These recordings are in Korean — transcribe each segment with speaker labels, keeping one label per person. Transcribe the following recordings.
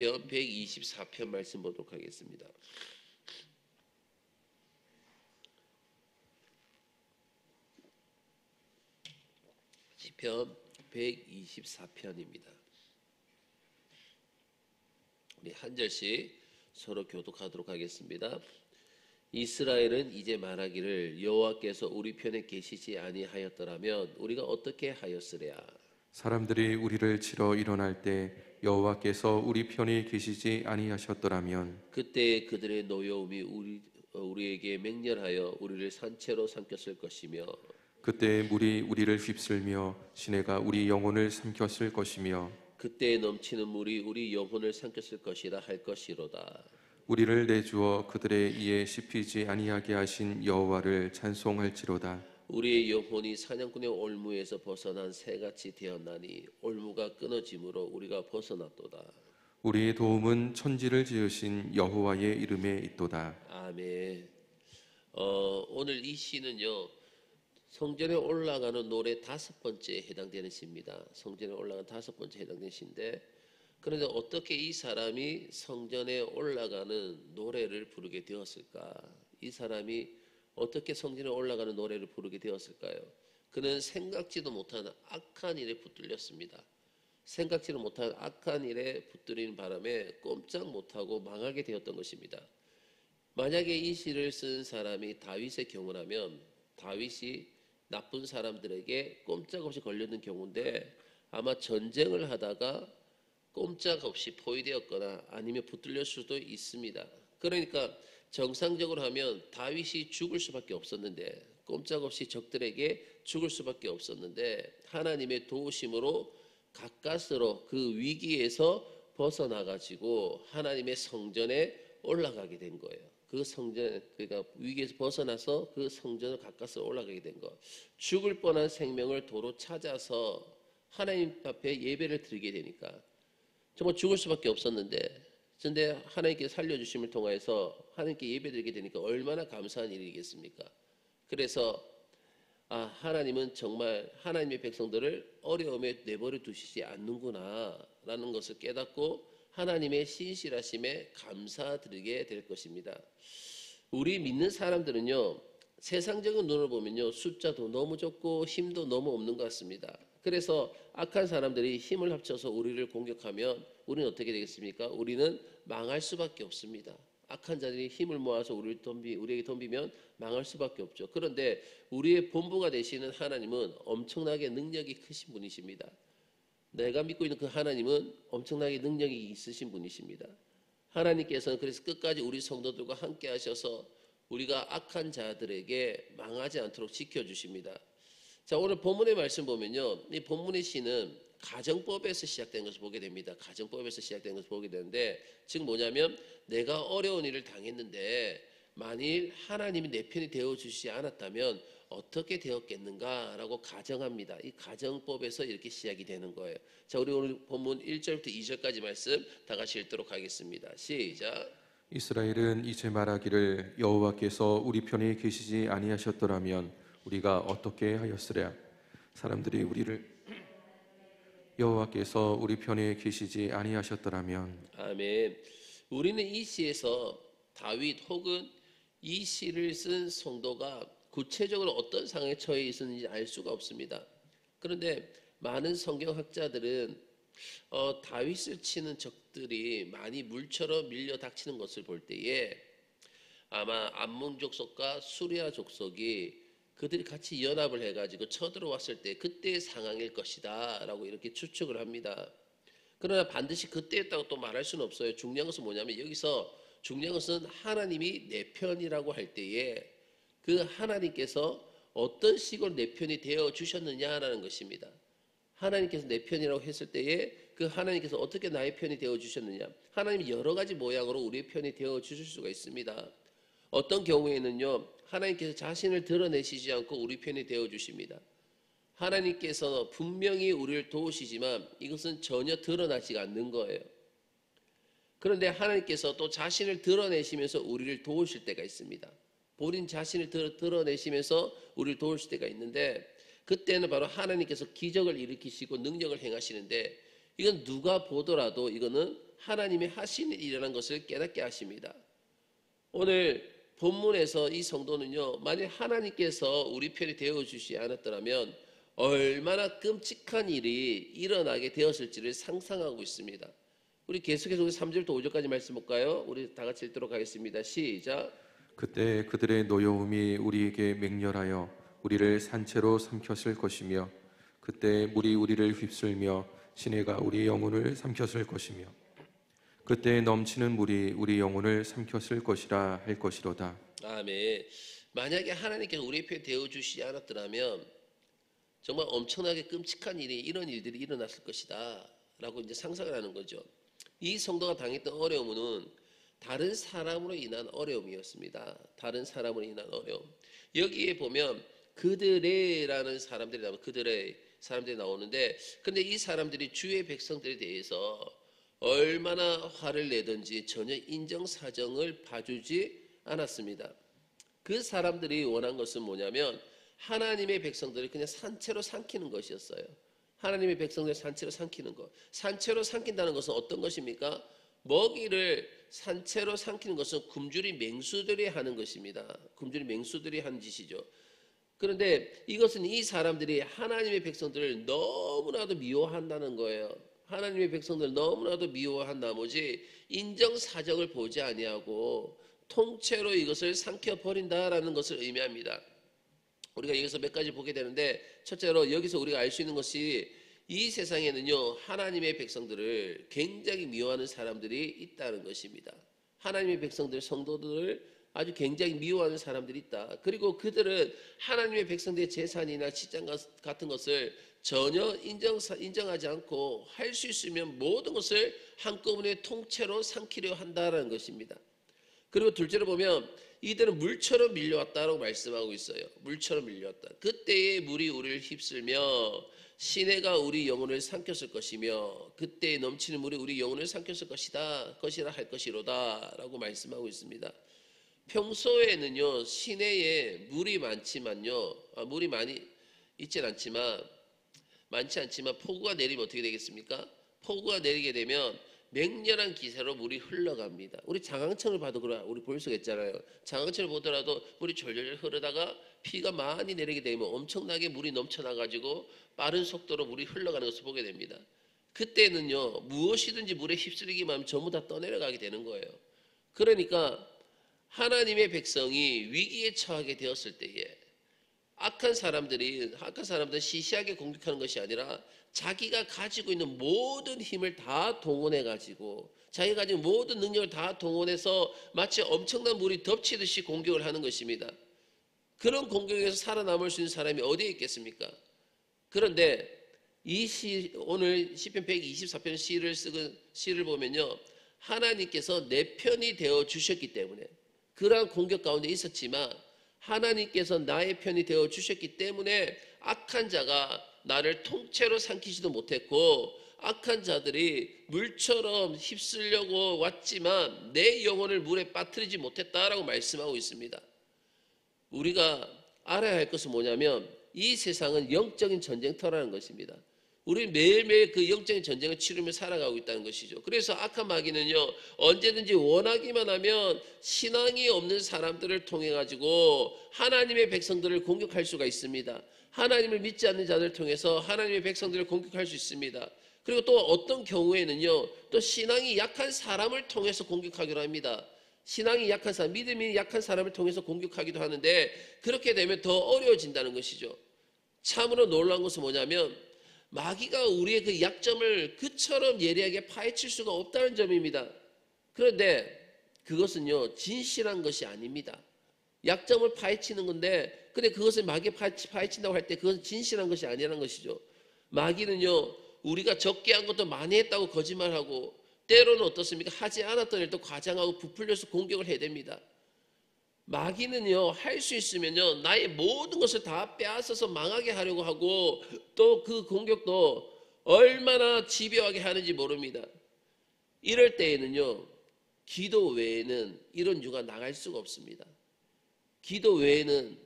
Speaker 1: 시편 124편 말씀 보도록 하겠습니다. 시편 124편입니다. 우리 한 절씩 서로 교독하도록 하겠습니다. 이스라엘은 이제 말하기를 여호와께서 우리 편에 계시지 아니하였더라면 우리가 어떻게 하였으랴.
Speaker 2: 사람들이 우리를 치러 일어날 때 여호와께서 우리 편에 계시지 아니하셨더라면
Speaker 1: 그때 그들의 노여움이 우리에게 맹렬하여 우리를 산채로 삼켰을 것이며
Speaker 2: 그때 물이 우리를 휩쓸며 시내가 우리 영혼을 삼켰을 것이며
Speaker 1: 그때 넘치는 물이 우리 영혼을 삼켰을 것이라 할 것이로다.
Speaker 2: 우리를 내주어 그들의 이에 씹히지 아니하게 하신 여호와를 찬송할지로다.
Speaker 1: 우리의 영혼이 사냥꾼의 올무에서 벗어난 새같이 되었나니 올무가 끊어짐으로 우리가 벗어났도다.
Speaker 2: 우리의 도움은 천지를 지으신 여호와의 이름에 있도다.
Speaker 1: 아멘. 오늘 이 시는요, 성전에 올라가는 노래 5번째에 해당되는 시입니다. 성전에 올라가는 5번째에 해당되는 시인데, 그런데 어떻게 이 사람이 성전에 올라가는 노래를 부르게 되었을까? 이 사람이 어떻게 성전에 올라가는 노래를 부르게 되었을까요? 그는 생각지도 못한 악한 일에 붙들렸습니다. 생각지도 못한 악한 일에 붙들린 바람에 꼼짝 못하고 망하게 되었던 것입니다. 만약에 이 시를 쓴 사람이 다윗의 경우라면 다윗이 나쁜 사람들에게 꼼짝없이 걸렸는 경우인데 아마 전쟁을 하다가 꼼짝없이 포위되었거나 아니면 붙들릴 수도 있습니다. 그러니까 정상적으로 하면 다윗이 죽을 수밖에 없었는데 꼼짝없이 적들에게 죽을 수밖에 없었는데 하나님의 도우심으로 가까스로 그 위기에서 벗어나가지고 하나님의 성전에 올라가게 된 거예요. 그 성전, 그러니까 위기에서 벗어나서 그 성전을 가까스로 올라가게 된 거. 죽을 뻔한 생명을 도로 찾아서 하나님 앞에 예배를 드리게 되니까 정말 죽을 수밖에 없었는데 그런데 하나님께 살려주심을 통해서 하나님께 예배드리게 되니까 얼마나 감사한 일이겠습니까? 그래서 하나님은 정말 하나님의 백성들을 어려움에 내버려 두시지 않는구나 라는 것을 깨닫고 하나님의 신실하심에 감사드리게 될 것입니다. 우리 믿는 사람들은요, 세상적인 눈으로 보면요, 숫자도 너무 적고 힘도 너무 없는 것 같습니다. 그래서 악한 사람들이 힘을 합쳐서 우리를 공격하면 우리는 어떻게 되겠습니까? 우리는 망할 수밖에 없습니다. 악한 자들이 힘을 모아서 우리에게 덤비면 망할 수밖에 없죠. 그런데 우리의 본부가 되시는 하나님은 엄청나게 능력이 크신 분이십니다. 내가 믿고 있는 그 하나님은 엄청나게 능력이 있으신 분이십니다. 하나님께서는 그래서 끝까지 우리 성도들과 함께 하셔서 우리가 악한 자들에게 망하지 않도록 지켜주십니다. 자, 오늘 본문의 말씀 보면요, 이 본문의 시는 가정법에서 시작된 것을 보게 됩니다. 가정법에서 시작된 것을 보게 되는데, 즉 뭐냐면 내가 어려운 일을 당했는데 만일 하나님이 내 편이 되어주시지 않았다면 어떻게 되었겠는가라고 가정합니다. 이 가정법에서 이렇게 시작이 되는 거예요. 자, 우리 오늘 본문 1절부터 2절까지 말씀 다 같이 읽도록 하겠습니다. 시작.
Speaker 2: 이스라엘은 이제 말하기를 여호와께서 우리 편에 계시지 아니하셨더라면 우리가 어떻게 하였으랴. 사람들이 우리를 여호와께서 우리 편에 계시지 아니하셨더라면.
Speaker 1: 아멘. 우리는 이 시에서 다윗 혹은 이 시를 쓴 성도가 구체적으로 어떤 상황에 처해 있었는지 알 수가 없습니다. 그런데 많은 성경학자들은 다윗을 치는 적들이 많이 물처럼 밀려 닥치는 것을 볼 때에 아마 암몬 족속과 수리아 족속이 그들이 같이 연합을 해가지고 쳐들어왔을 때 그때의 상황일 것이다 라고 이렇게 추측을 합니다. 그러나 반드시 그때였다고 또 말할 수는 없어요. 중요한 것은 뭐냐면 여기서 중요한 것은 하나님이 내 편이라고 할 때에 그 하나님께서 어떤 식으로 내 편이 되어 주셨느냐라는 것입니다. 하나님께서 내 편이라고 했을 때에 그 하나님께서 어떻게 나의 편이 되어 주셨느냐. 하나님이 여러 가지 모양으로 우리의 편이 되어 주실 수가 있습니다. 어떤 경우에는요, 하나님께서 자신을 드러내시지 않고 우리 편이 되어 주십니다. 하나님께서 분명히 우리를 도우시지만 이것은 전혀 드러나지 않는 거예요. 그런데 하나님께서 또 자신을 드러내시면서 우리를 도우실 때가 있습니다. 본인 자신을 드러내시면서 우리를 도우실 때가 있는데 그때는 바로 하나님께서 기적을 일으키시고 능력을 행하시는데 이건 누가 보더라도 이거는 하나님이 하시는 일이라는 것을 깨닫게 하십니다. 오늘 본문에서 이 성도는요, 만약 하나님께서 우리 편이 되어주시지 않았더라면 얼마나 끔찍한 일이 일어나게 되었을지를 상상하고 있습니다. 우리 계속해서 우리 3절부터 5절까지 말씀 볼까요? 우리 다 같이 읽도록 하겠습니다. 시작.
Speaker 2: 그때 그들의 노여움이 우리에게 맹렬하여 우리를 산채로 삼켰을 것이며 그때 물이 우리를 휩쓸며 시내가 우리 영혼을 삼켰을 것이며 그때 넘치는 물이 우리 영혼을 삼켰을 것이라 할 것이로다.
Speaker 1: 아멘. 만약에 하나님께서 우리 편에 되어주시지 않았더라면 정말 엄청나게 끔찍한 일이 이런 일들이 일어났을 것이다 라고 이제 상상을 하는 거죠. 이 성도가 당했던 어려움은 다른 사람으로 인한 어려움이었습니다. 다른 사람으로 인한 어려움. 여기에 보면 그들의라는 사람들이 나오면 그들의 사람들이 나오는데, 근데 이 사람들이 주의 백성들에 대해서 얼마나 화를 내든지 전혀 인정사정을 봐주지 않았습니다. 그 사람들이 원한 것은 뭐냐면 하나님의 백성들을 그냥 산채로 삼키는 것이었어요. 하나님의 백성들을 산채로 삼키는 것. 산채로 삼킨다는 것은 어떤 것입니까? 먹이를 산채로 삼키는 것은 굶주린 맹수들이 하는 것입니다. 굶주린 맹수들이 하는 짓이죠. 그런데 이것은 이 사람들이 하나님의 백성들을 너무나도 미워한다는 거예요. 하나님의 백성들을 너무나도 미워한 나머지 인정사정을 보지 아니하고 통째로 이것을 삼켜버린다라는 것을 의미합니다. 우리가 여기서 몇 가지 보게 되는데, 첫째로 여기서 우리가 알 수 있는 것이 이 세상에는요, 하나님의 백성들을 굉장히 미워하는 사람들이 있다는 것입니다. 하나님의 백성들, 성도들을 아주 굉장히 미워하는 사람들이 있다. 그리고 그들은 하나님의 백성들의 재산이나 직장 같은 것을 전혀 인정하지 않고 할 수 있으면 모든 것을 한꺼번에 통째로 삼키려 한다는 것입니다. 그리고 둘째로 보면 이들은 물처럼 밀려왔다라고 말씀하고 있어요. 물처럼 밀려왔다. 그때의 물이 우리를 휩쓸며 시내가 우리 영혼을 삼켰을 것이며 그때에 넘치는 물이 우리 영혼을 삼켰을 것이라 할 것이로다 라고 말씀하고 있습니다. 평소에는요, 시내에 물이 많지만요, 물이 많지 않지만 폭우가 내리면 어떻게 되겠습니까? 폭우가 내리게 되면 맹렬한 기세로 물이 흘러갑니다. 우리 장항천을 봐도 우리 볼 수가 있잖아요. 장항천을 보더라도 물이 졸졸 흐르다가 비가 많이 내리게 되면 엄청나게 물이 넘쳐나가지고 빠른 속도로 물이 흘러가는 것을 보게 됩니다. 그때는요, 무엇이든지 물에 휩쓸리기만 하면 전부 다 떠내려가게 되는 거예요. 그러니까 하나님의 백성이 위기에 처하게 되었을 때에 악한 사람들은 시시하게 공격하는 것이 아니라 자기가 가지고 있는 모든 힘을 다 동원해 가지고 자기가 가진 모든 능력을 다 동원해서 마치 엄청난 물이 덮치듯이 공격을 하는 것입니다. 그런 공격에서 살아남을 수 있는 사람이 어디에 있겠습니까? 그런데 오늘 시편 124편 시를 보면요, 하나님께서 내 편이 되어 주셨기 때문에, 그러한 공격 가운데 있었지만 하나님께서 나의 편이 되어 주셨기 때문에 악한 자가 나를 통째로 삼키지도 못했고, 악한 자들이 물처럼 휩쓸려고 왔지만 내 영혼을 물에 빠뜨리지 못했다라고 말씀하고 있습니다. 우리가 알아야 할 것은 뭐냐면 이 세상은 영적인 전쟁터라는 것입니다. 우리는 매일매일 그 영적인 전쟁을 치르며 살아가고 있다는 것이죠. 그래서 악한 마귀는요, 언제든지 원하기만 하면 신앙이 없는 사람들을 통해 가지고 하나님의 백성들을 공격할 수가 있습니다. 하나님을 믿지 않는 자들을 통해서 하나님의 백성들을 공격할 수 있습니다. 그리고 또 어떤 경우에는요, 또 신앙이 약한 사람을 통해서 공격하기도 합니다. 신앙이 약한 사람, 믿음이 약한 사람을 통해서 공격하기도 하는데, 그렇게 되면 더 어려워진다는 것이죠. 참으로 놀라운 것은 뭐냐면 마귀가 우리의 그 약점을 그처럼 예리하게 파헤칠 수가 없다는 점입니다. 그런데 그것은요, 진실한 것이 아닙니다. 약점을 파헤치는 건데, 근데 그것을 마귀가 파헤친다고 할 때 그것은 진실한 것이 아니라는 것이죠. 마귀는요, 우리가 적게 한 것도 많이 했다고 거짓말하고, 때로는 어떻습니까? 하지 않았던 일도 과장하고 부풀려서 공격을 해야 됩니다. 마귀는요, 할 수 있으면요, 나의 모든 것을 다 빼앗아서 망하게 하려고 하고, 또 그 공격도 얼마나 집요하게 하는지 모릅니다. 이럴 때에는요, 기도 외에는 이런 유가 나갈 수가 없습니다. 기도 외에는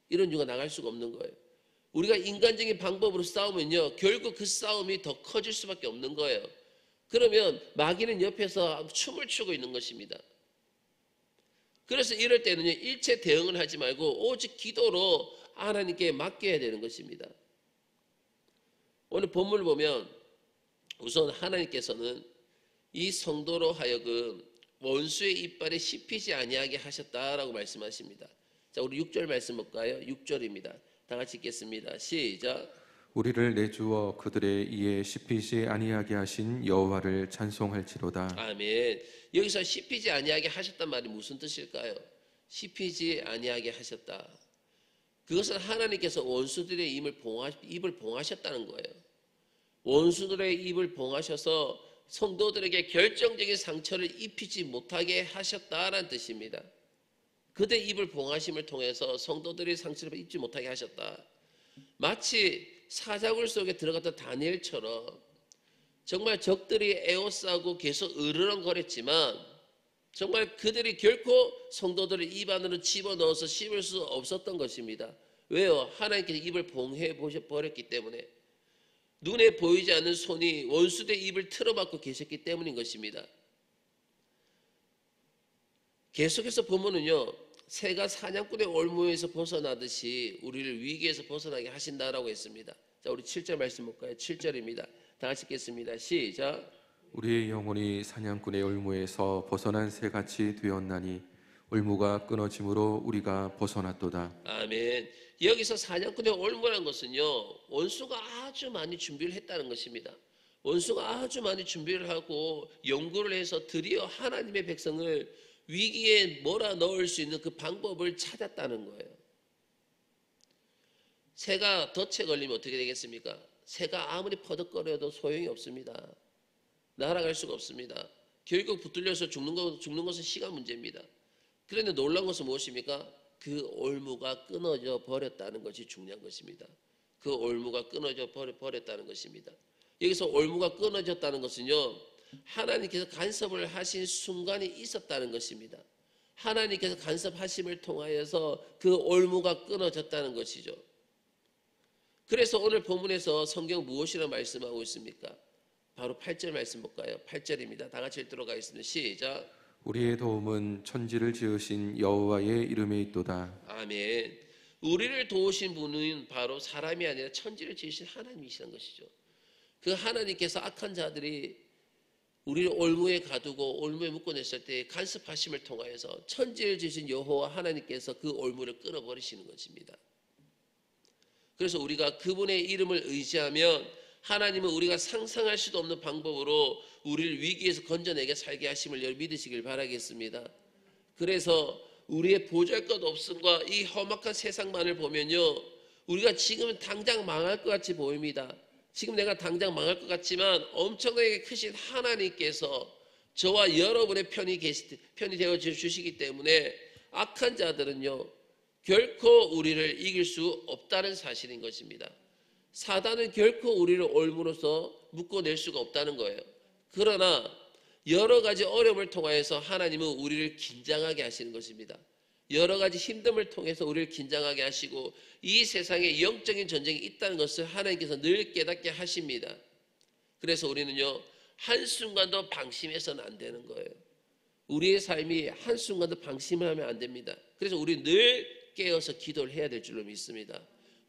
Speaker 1: 이런 유가 나갈 수가 없는 거예요. 우리가 인간적인 방법으로 싸우면요, 결국 그 싸움이 더 커질 수밖에 없는 거예요. 그러면 마귀는 옆에서 춤을 추고 있는 것입니다. 그래서 이럴 때는요, 일체 대응을 하지 말고 오직 기도로 하나님께 맡겨야 되는 것입니다. 오늘 본문을 보면 우선 하나님께서는 이 성도로 하여금 원수의 이빨에 씹히지 아니하게 하셨다라고 말씀하십니다. 자, 우리 6절 말씀 볼까요? 6절입니다. 다 같이 읽겠습니다. 시작.
Speaker 2: 우리를 내주어 그들의 이에 씹히지 아니하게 하신 여호와를 찬송할지로다.
Speaker 1: 아멘. 여기서 씹히지 아니하게 하셨단 말이 무슨 뜻일까요? 씹히지 아니하게 하셨다. 그것은 하나님께서 원수들의 입을 봉하셨다는 거예요. 원수들의 입을 봉하셔서 성도들에게 결정적인 상처를 입히지 못하게 하셨다라는 뜻입니다. 그들의 입을 봉하심을 통해서 성도들의 상처를 입지 못하게 하셨다. 마치 사자굴 속에 들어갔던 다니엘처럼 정말 적들이 에워싸고 계속 으르렁거렸지만 정말 그들이 결코 성도들을 입 안으로 집어넣어서 씹을 수 없었던 것입니다. 왜요? 하나님께서 입을 봉해 버렸기 때문에, 눈에 보이지 않는 손이 원수들의 입을 틀어막고 계셨기 때문인 것입니다. 계속해서 보면은요, 새가 사냥꾼의 올무에서 벗어나듯이 우리를 위기에서 벗어나게 하신다라고 했습니다. 자, 우리 7절 말씀 볼까요? 7절입니다. 다 같이 읽겠습니다. 시작.
Speaker 2: 우리의 영혼이 사냥꾼의 올무에서 벗어난 새같이 되었나니 올무가 끊어짐으로 우리가 벗어났도다.
Speaker 1: 아멘. 여기서 사냥꾼의 올무라는 것은요, 원수가 아주 많이 준비를 했다는 것입니다. 원수가 아주 많이 준비를 하고 연구를 해서 드디어 하나님의 백성을 위기에 몰아넣을 수 있는 그 방법을 찾았다는 거예요. 새가 덫에 걸리면 어떻게 되겠습니까? 새가 아무리 퍼덕거려도 소용이 없습니다. 날아갈 수가 없습니다. 결국 붙들려서 죽는 것은 시간 문제입니다. 그런데 놀라운 것은 무엇입니까? 그 올무가 끊어져 버렸다는 것이 중요한 것입니다. 그 올무가 끊어져 버렸다는 것입니다. 여기서 올무가 끊어졌다는 것은요, 하나님께서 간섭을 하신 순간이 있었다는 것입니다. 하나님께서 간섭하심을 통하여서 그 올무가 끊어졌다는 것이죠. 그래서 오늘 본문에서 성경 무엇이라고 말씀하고 있습니까? 바로 8절 말씀 볼까요? 8절입니다. 다 같이 읽도록 하겠습니다. 시작.
Speaker 2: 우리의 도움은 천지를 지으신 여호와의 이름에 있도다.
Speaker 1: 아멘. 우리를 도우신 분은 바로 사람이 아니라 천지를 지으신 하나님이시라는 것이죠. 그 하나님께서 악한 자들이 우리를 올무에 가두고 올무에 묶어냈을 때 간섭하심을 통하여서 천지를 지으신 여호와 하나님께서 그 올무를 끊어버리시는 것입니다. 그래서 우리가 그분의 이름을 의지하면 하나님은 우리가 상상할 수도 없는 방법으로 우리를 위기에서 건져내게 살게 하심을 믿으시길 바라겠습니다. 그래서 우리의 보잘것 없음과 이 험악한 세상만을 보면요, 우리가 지금은 당장 망할 것 같이 보입니다. 지금 내가 당장 망할 것 같지만 엄청나게 크신 하나님께서 저와 여러분의 편이 되어 주시기 때문에 악한 자들은요, 결코 우리를 이길 수 없다는 사실인 것입니다. 사단은 결코 우리를 올무로서 묶어낼 수가 없다는 거예요. 그러나 여러 가지 어려움을 통해서 하나님은 우리를 긴장하게 하시는 것입니다. 여러 가지 힘듦을 통해서 우리를 긴장하게 하시고 이 세상에 영적인 전쟁이 있다는 것을 하나님께서 늘 깨닫게 하십니다. 그래서 우리는요, 한순간도 방심해서는 안 되는 거예요. 우리의 삶이 한순간도 방심을 하면 안 됩니다. 그래서 우리 늘 깨어서 기도를 해야 될 줄로 믿습니다.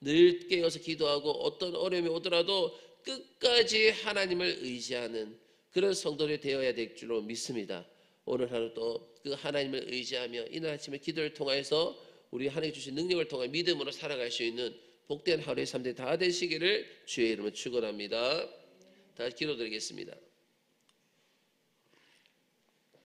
Speaker 1: 늘 깨어서 기도하고 어떤 어려움이 오더라도 끝까지 하나님을 의지하는 그런 성도들이 되어야 될 줄로 믿습니다. 오늘 하루도 그 하나님을 의지하며 이날 아침에 기도를 통해서 우리 하나님 주신 능력을 통해 믿음으로 살아갈 수 있는 복된 하루의 삶들이 다 되시기를 주의 이름으로 축원합니다. 다 기도드리겠습니다.